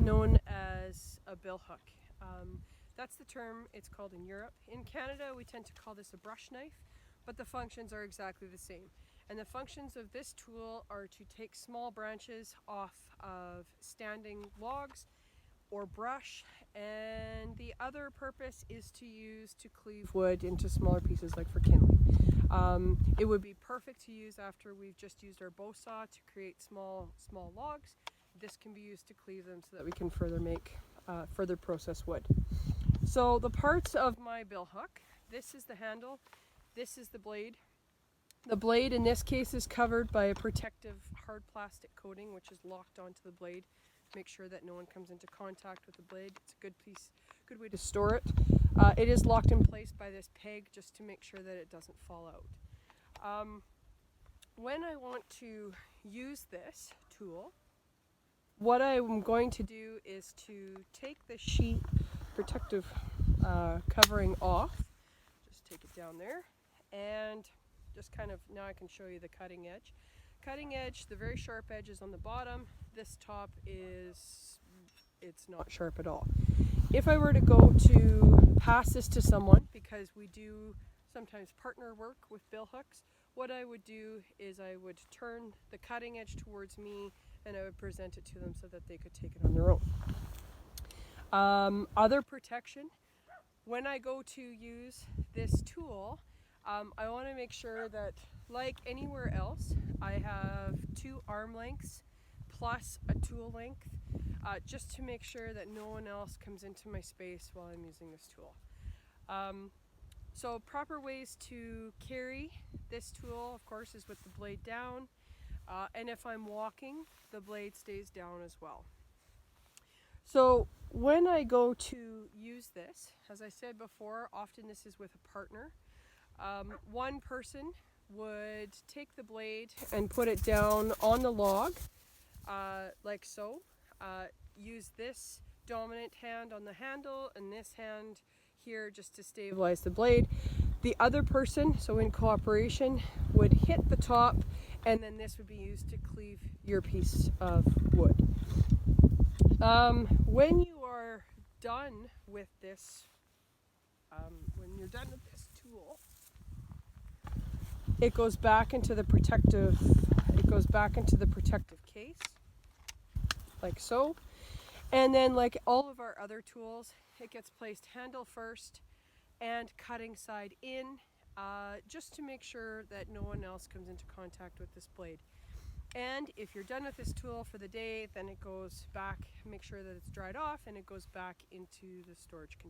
known as a billhook. That's the term it's called in Europe. In Canada, we tend to call this a brush knife, but the functions are exactly the same. And the functions of this tool are to take small branches off of standing logs or brush, and the other purpose is to use to cleave wood into smaller pieces, like for kindling. It would be perfect to use after we've just used our bow saw to create small logs. This can be used to cleave them so that we can further process wood. So the parts of my billhook: this is the handle, this is the blade. The blade in this case is covered by a protective hard plastic coating, which is locked onto the blade. Make sure that no one comes into contact with the blade. It's a good way to store it. It is locked in place by this peg just to make sure that it doesn't fall out. When I want to use this tool, what I'm going to do is to take the sheet protective covering off. Just take it down there, and just kind of, now I can show you the cutting edge. Cutting edge, the very sharp edge is on the bottom. This top it's not sharp at all. If I were to go to pass this to someone, because we do sometimes partner work with billhooks, what I would do is I would turn the cutting edge towards me and I would present it to them so that they could take it on their own. Other protection: when I go to use this tool, I want to make sure that, like anywhere else, I have 2 arm lengths plus a tool length, just to make sure that no one else comes into my space while I'm using this tool. So proper ways to carry this tool, of course, is with the blade down, and if I'm walking, the blade stays down as well. So when I go to use this, as I said before, often this is with a partner. One person would take the blade and put it down on the log, like so. Use this dominant hand on the handle and this hand here just to stabilize the blade. The other person, so in cooperation, would hit the top, and then this would be used to cleave your piece of wood. When you are done with this, tool, it goes back into the protective case, like so. And then, like all of our other tools, it gets placed handle first and cutting side in, just to make sure that no one else comes into contact with this blade. And if you're done with this tool for the day, then it goes back, make sure that it's dried off, and it goes back into the storage container.